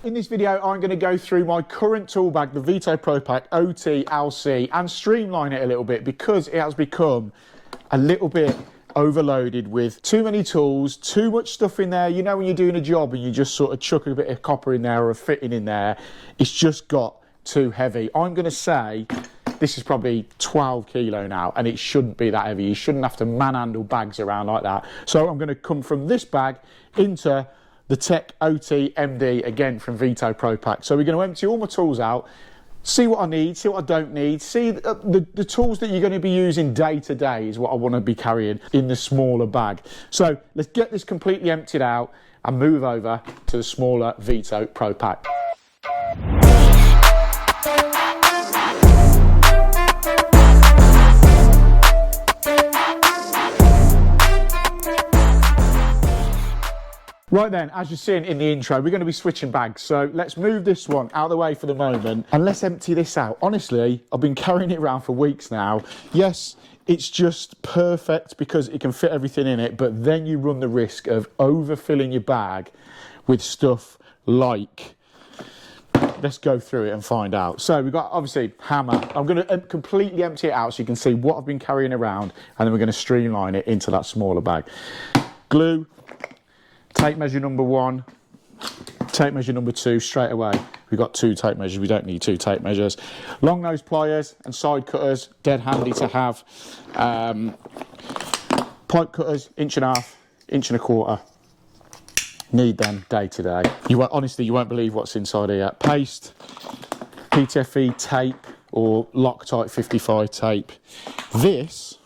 In this video, I'm going to go through my current tool bag, the Veto Pro Pack OT LC, and streamline it a little bit because it has become a little bit overloaded with too many tools, too much stuff in there. You know when you're doing a job and you just sort of chuck a bit of copper in there or a fitting in there, it's just got too heavy. I'm going to say this is probably 12 kilo now, and it shouldn't be that heavy. You shouldn't have to manhandle bags around like that. So I'm going to come from this bag into the Tech OT MD, again from Veto Pro Pack. So we're going to empty all my tools out, see what I need, see what I don't need, see the tools that you're going to be using day to day is what I want to be carrying in the smaller bag. So let's get this completely emptied out and move over to the smaller Veto Pro Pack. Right then, as you've seen in the intro, we're going to be switching bags. So let's move this one out of the way for the moment and let's empty this out. Honestly, I've been carrying it around for weeks now. Yes, it's just perfect because it can fit everything in it, but then you run the risk of overfilling your bag with stuff like, let's go through it and find out. So we've got obviously hammer. I'm going to completely empty it out so you can see what I've been carrying around, and then we're going to streamline it into that smaller bag. Glue. Tape measure number 1, tape measure number 2 straight away. We've got 2 tape measures, we don't need 2 tape measures. Long nose pliers and side cutters, dead handy to have. Pipe cutters, 1.5 inch, 1.25 inch. Need them day to day. Honestly, you won't believe what's inside here. Paste, PTFE tape or Loctite 55 tape. This,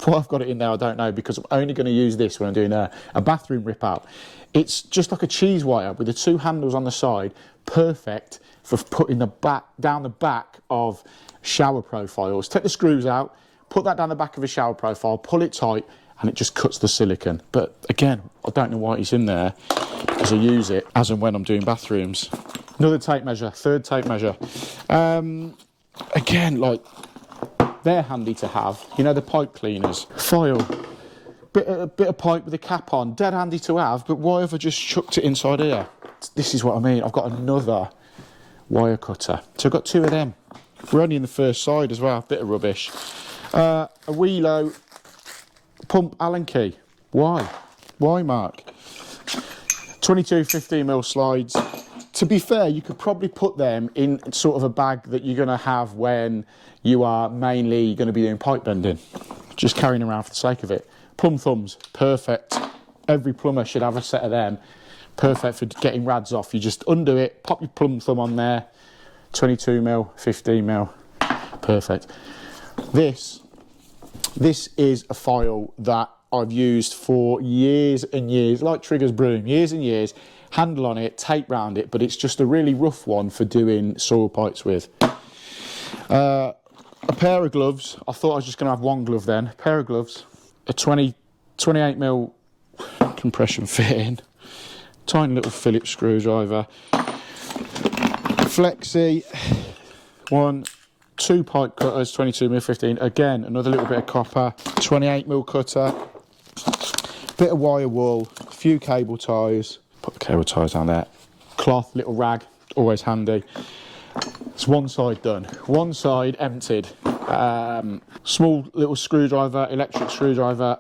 why I've got it in there I don't know, because I'm only going to use this when I'm doing a bathroom rip out. It's just like a cheese wire with the 2 handles on the side, perfect for putting down the back of shower profiles. Take the screws out, put that down the back of a shower profile, pull it tight, and it just cuts the silicone. But again, I don't know why it's in there, because I use it as and when I'm doing bathrooms. Another tape measure, 3rd tape measure. Again, like, they're handy to have, you know, the pipe cleaners. File, bit of pipe with a cap on, dead handy to have, but why have I just chucked it inside here? This is what I mean. I've got another wire cutter. So I've got 2 of them. We're only in the first side as well, bit of rubbish. A Wheelo pump Allen key. Why? Why, Mark? 22 15mm slides. To be fair, you could probably put them in sort of a bag that you're going to have when you are mainly going to be doing pipe bending. Just carrying around for the sake of it. Plumb thumbs, perfect. Every plumber should have a set of them. Perfect for getting rads off. You just undo it, pop your plumb thumb on there. 22mm, 15mm, perfect. This is a file that I've used for years and years, like Trigger's broom, years and years. Handle on it, tape round it, but it's just a really rough one for doing soil pipes with. A pair of gloves. I thought I was just going to have 1 glove then. A pair of gloves. A 28mm compression fitting. Tiny little Phillips screwdriver. Flexi. 2 pipe cutters, 22mm 15. Again, another little bit of copper. 28mm cutter. Bit of wire wool. A few cable ties. Put the cable ties down there. Cloth, little rag, always handy. It's one side done. One side emptied. Small little screwdriver, electric screwdriver.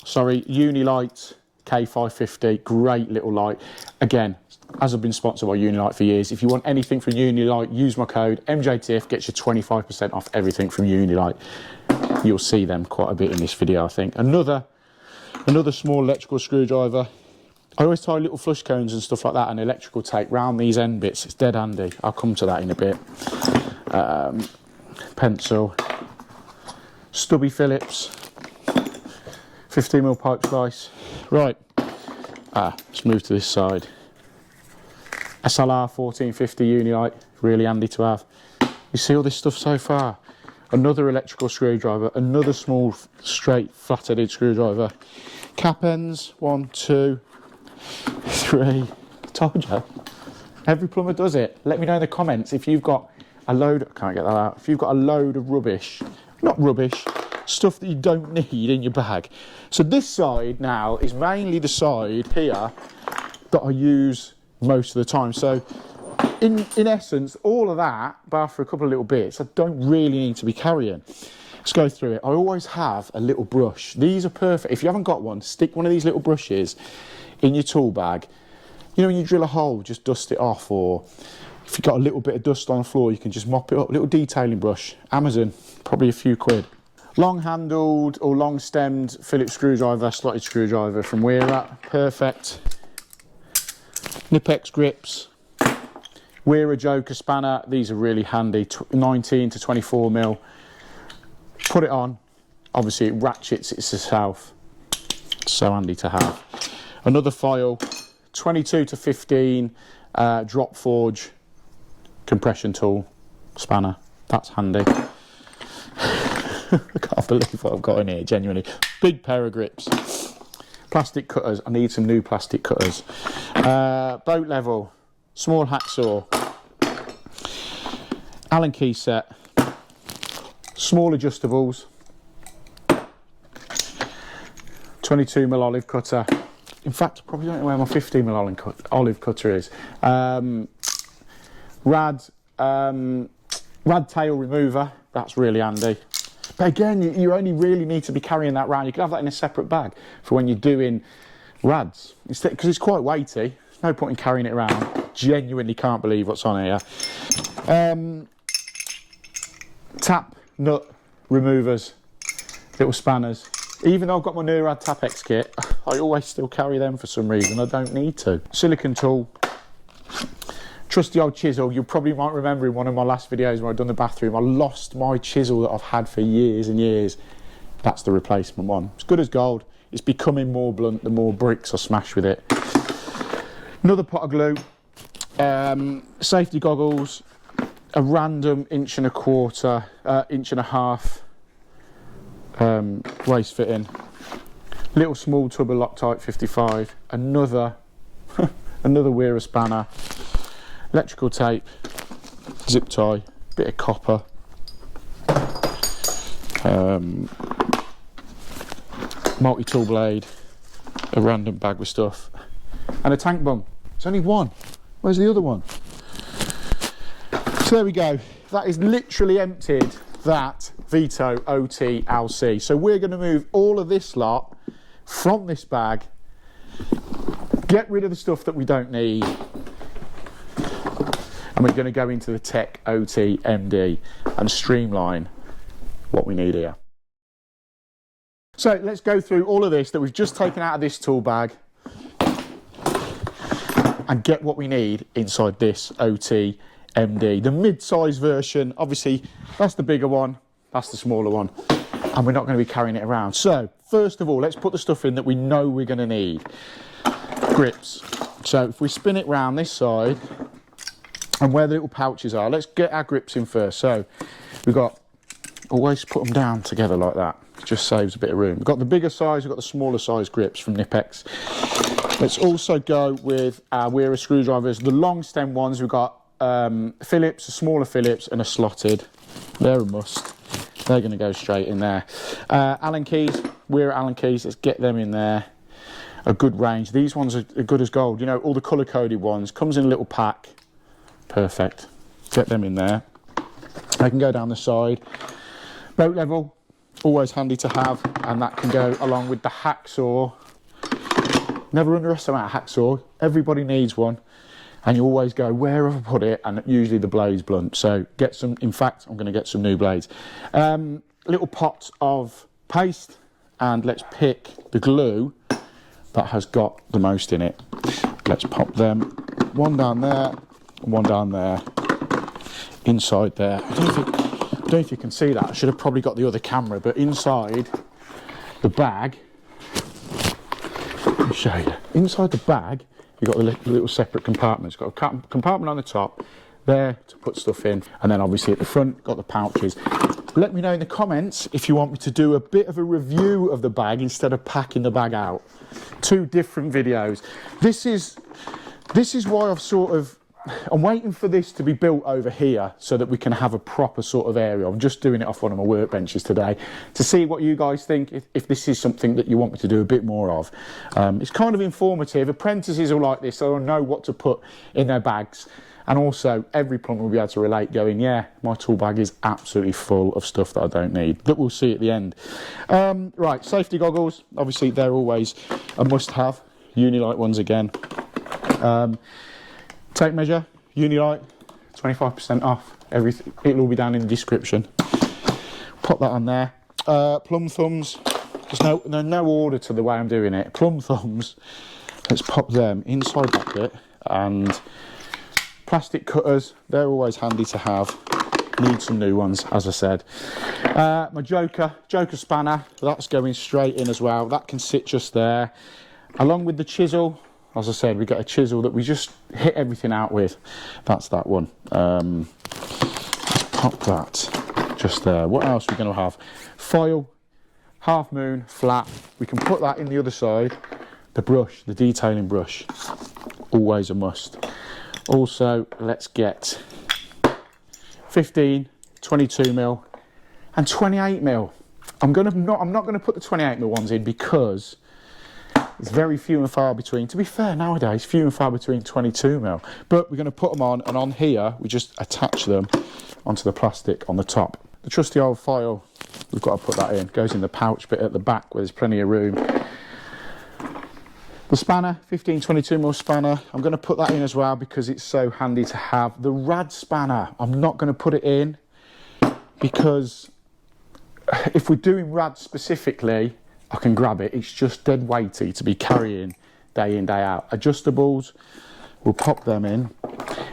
Unilite K550. Great little light. Again, as I've been sponsored by Unilite for years, if you want anything from Unilite, use my code MJTIFF, gets you 25% off everything from Unilite. You'll see them quite a bit in this video, I think. Another small electrical screwdriver. I always tie little flush cones and stuff like that and electrical tape round these end bits. It's dead handy. I'll come to that in a bit. Pencil. Stubby Phillips. 15mm pipe slice. Right. Let's move to this side. SLR 1450 Unilite. Really handy to have. You see all this stuff so far? Another electrical screwdriver. Another small, straight, flat-headed screwdriver. Cap ends. 1, 2... 3. Told you. Every plumber does it. Let me know in the comments if you've got a load. I can't get that out. If you've got a load of rubbish, not rubbish, stuff that you don't need in your bag. So this side now is mainly the side here that I use most of the time. So in essence, all of that, bar for a couple of little bits, I don't really need to be carrying. Let's go through it. I always have a little brush. These are perfect. If you haven't got one, stick one of these little brushes in your tool bag. You know, when you drill a hole, just dust it off, or if you've got a little bit of dust on the floor, you can just mop it up. A little detailing brush. Amazon, probably a few quid. Long handled or long stemmed Phillips screwdriver, slotted screwdriver from Weira, perfect. Knipex grips, Weira Joker spanner, these are really handy, 19 to 24 mil. Put it on, obviously it ratchets itself, so handy to have. Another file, 22 to 15 drop forge compression tool spanner, that's handy. I can't believe what I've got in here, genuinely. Big pair of grips. Plastic cutters, I need some new plastic cutters. Boat level, small hacksaw. Allen key set. Small adjustables. 22mm olive cutter. In fact, I probably don't know where my 15mm olive cutter is. Rad tail remover, that's really handy. But again, you only really need to be carrying that around. You can have that in a separate bag for when you're doing rads, because it's quite weighty. There's no point in carrying it around. Genuinely can't believe what's on here. Tap nut removers, little spanners. Even though I've got my Nurad Tapex kit, I always still carry them for some reason. I don't need to. Silicone tool. Trusty old chisel. You probably might remember in one of my last videos where I've done the bathroom, I lost my chisel that I've had for years and years. That's the replacement one. It's good as gold. It's becoming more blunt the more bricks I smash with it. Another pot of glue. Safety goggles. A random 1.25 inch waist fitting. Little small tub of Loctite 55. Another Weira spanner. Electrical tape, zip tie, bit of copper, multi-tool blade, a random bag with stuff, and a tank bung. There's only one. Where's the other one? So there we go. That is literally emptied that Veto OT LC. So we're going to move all of this lot from this bag, get rid of the stuff that we don't need, and we're going to go into the Tech OT MD and streamline what we need here. So let's go through all of this that we've just taken out of this tool bag and get what we need inside this OT MD. The mid-size version, obviously that's the bigger one, that's the smaller one, and we're not going to be carrying it around. So first of all, let's put the stuff in that we know we're going to need. Grips. So if we spin it round this side, and where the little pouches are, let's get our grips in first. So we've got, always put them down together like that. It just saves a bit of room. We've got the bigger size, we've got the smaller size grips from Knipex. Let's also go with our Weira screwdrivers. The long stem ones, we've got Phillips, a smaller Phillips and a slotted. They're a must. They're going to go straight in there. Allen keys, Weira Allen keys, let's get them in there. A good range. These ones are good as gold. You know, all the colour-coded ones. Comes in a little pack. Perfect. Get them in there. They can go down the side. Boat level, always handy to have, and that can go along with the hacksaw. Never underestimate a hacksaw. Everybody needs one, and you always go, where have I put it? And usually the blade's blunt. So get some, in fact, I'm going to get some new blades. Little pot of paste, and let's pick the glue that has got the most in it. Let's pop them, one down there, one down there, inside there. I don't know if you can see that. I should have probably got the other camera, but inside the bag, let me show you. Inside the bag, you've got the little separate compartments. Got a compartment on the top there to put stuff in, and then obviously at the front, got the pouches. Let me know in the comments if you want me to do a bit of a review of the bag instead of packing the bag out. Two different videos. This is why I've sort of I'm waiting for this to be built over here so that we can have a proper sort of area. I'm just doing it off one of my workbenches today to see what you guys think, if this is something that you want me to do a bit more of. It's kind of informative. Apprentices are like this, so they'll know what to put in their bags. And also, every plumber will be able to relate, going, yeah, my tool bag is absolutely full of stuff that I don't need. But we'll see at the end. Right, safety goggles. Obviously, they're always a must-have. Unilite ones again. Tape measure, Unilite, 25% off. Everything. It'll all be down in the description. Pop that on there. Plumb thumbs. There's no order to the way I'm doing it. Plumb thumbs. Let's pop them inside that bit. And plastic cutters, they're always handy to have. Need some new ones, as I said. My Joker spanner, that's going straight in as well. That can sit just there. Along with the chisel, as I said, we get a chisel that we just hit everything out with. That's that one. Pop that just there. What else are we going to have? File, half moon, flat. We can put that in the other side. The brush, the detailing brush, always a must. Also, let's get 15, 22mm and 28mm. I'm not going to put the 28mm ones in because it's very few and far between. To be fair, nowadays, few and far between 22mm. But we're going to put them on, and on here, we just attach them onto the plastic on the top. The trusty old file, we've got to put that in. It goes in the pouch bit at the back where there's plenty of room. The spanner, 15, 22mm spanner, I'm going to put that in as well because it's so handy to have. The rad spanner, I'm not going to put it in because if we're doing rad specifically, I can grab it. It's just dead weighty to be carrying day in, day out. Adjustables, we'll pop them in.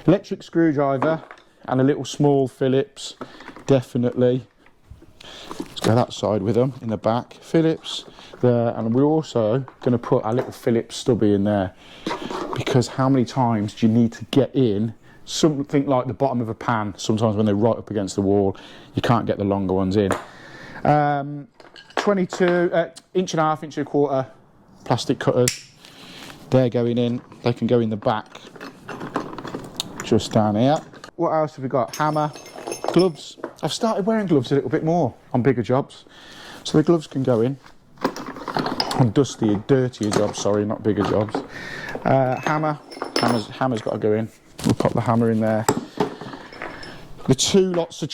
Electric screwdriver and a little small Phillips, definitely. Let's go that side with them in the back. Phillips there, and we're also going to put our little Phillips stubby in there because how many times do you need to get in something like the bottom of a pan? Sometimes when they're right up against the wall, you can't get the longer ones in. 22 inch and a half, inch and a quarter plastic cutters. They're going in. They can go in the back, just down here. What else have we got? Hammer, gloves. I've started wearing gloves a little bit more on bigger jobs, so the gloves can go in. On dustier, dirtier jobs, sorry, not bigger jobs. Hammer's got to go in. We'll pop the hammer in there. The two lots of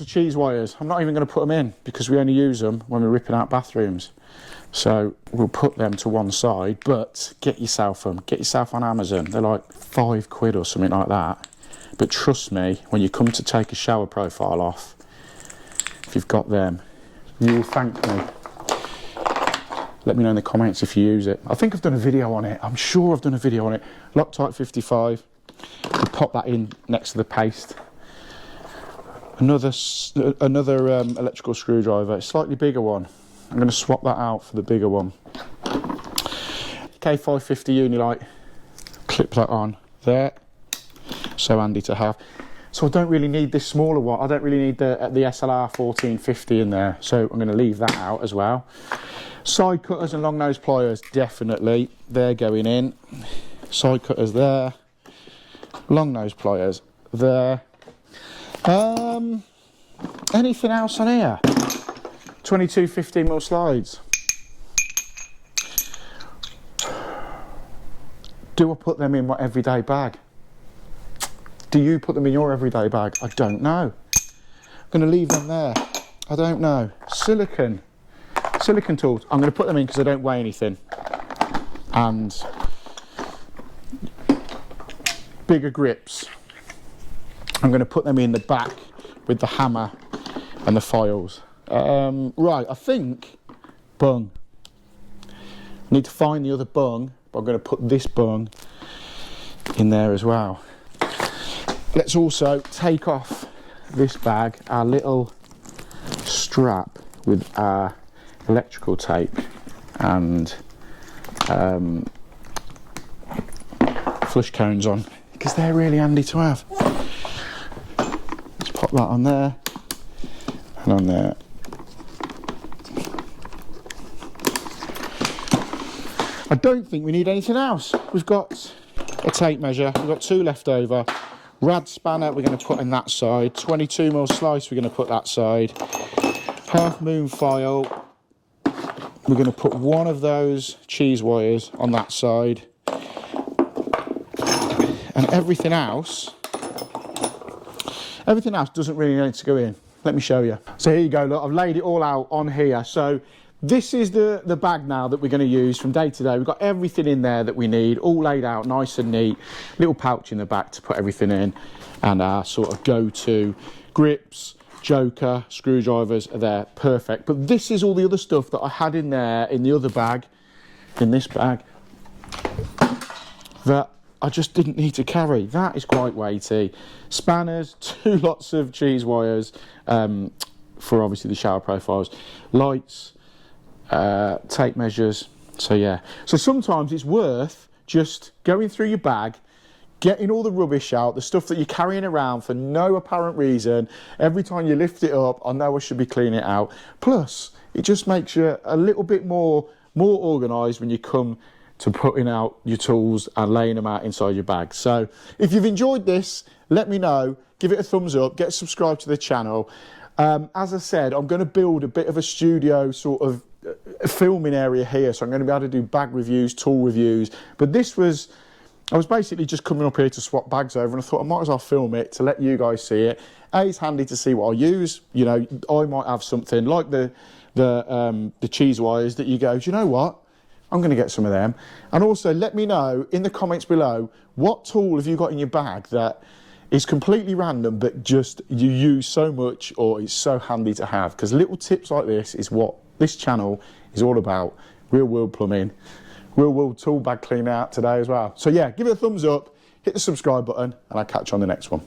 cheese wires, I'm not even going to put them in because we only use them when we're ripping out bathrooms. So we'll put them to one side, but get yourself on Amazon. They're like £5 or something like that. But trust me, when you come to take a shower profile off, if you've got them, you will thank me. Let me know in the comments if you use it. I think I've done a video on it. I'm sure I've done a video on it. Loctite 55. We'll pop that in next to the paste. Another electrical screwdriver, a slightly bigger one. I'm going to swap that out for the bigger one. K550 Unilite. Clip that on there. So handy to have. So I don't really need this smaller one. I don't really need the SLR 1450 in there. So I'm going to leave that out as well. Side cutters and long nose pliers, definitely. They're going in. Side cutters there. Long nose pliers there. Anything else on here? 22 15mm slides. Do I put them in my everyday bag? Do you put them in your everyday bag? I don't know. I'm going to leave them there. I don't know. Silicone tools. I'm going to put them in because they don't weigh anything. And bigger grips. I'm going to put them in the back with the hammer and the files. Right, I think bung. I need to find the other bung, but I'm going to put this bung in there as well. Let's also take off this bag, our little strap with our electrical tape and flush cones on, because they're really handy to have. Let's pop that on there and on there. I don't think we need anything else. We've got a tape measure. We've got 2 left over. Rad spanner we're going to put in that side. 22mm slice we're going to put that side. Half moon file. We're going to put one of those cheese wires on that side. And everything else doesn't really need to go in. Let me show you. So here you go, look, I've laid it all out on here. So this is the bag now that we're going to use from day to day. We've got everything in there that we need, all laid out nice and neat. Little pouch in the back to put everything in. And our sort of go-to grips, joker, screwdrivers are there, perfect. But this is all the other stuff that I had in there in the other bag, in this bag, that I just didn't need to carry. That is quite weighty. Spanners, 2 lots of cheese wires for obviously the shower profiles, lights, tape measures. So yeah, so sometimes it's worth just going through your bag, getting all the rubbish out, the stuff that you're carrying around for no apparent reason. Every time you lift it up, I know I should be cleaning it out. Plus, it just makes you a little bit more organised when you come to putting out your tools and laying them out inside your bag. So if you've enjoyed this, let me know, give it a thumbs up, get subscribed to the channel. As I said, I'm going to build a bit of a studio sort of filming area here, so I'm going to be able to do bag reviews, tool reviews, but I was basically just coming up here to swap bags over, and I thought I might as well film it to let you guys see it. It's handy to see what I use. You know, I might have something like the cheese wires that you go, do you know what? I'm going to get some of them. And also let me know in the comments below, what tool have you got in your bag that is completely random but just you use so much or it's so handy to have? Because little tips like this is what this channel is all about. Real world plumbing, real world tool bag cleaning out today as well. So yeah, give it a thumbs up, hit the subscribe button, and I'll catch you on the next one.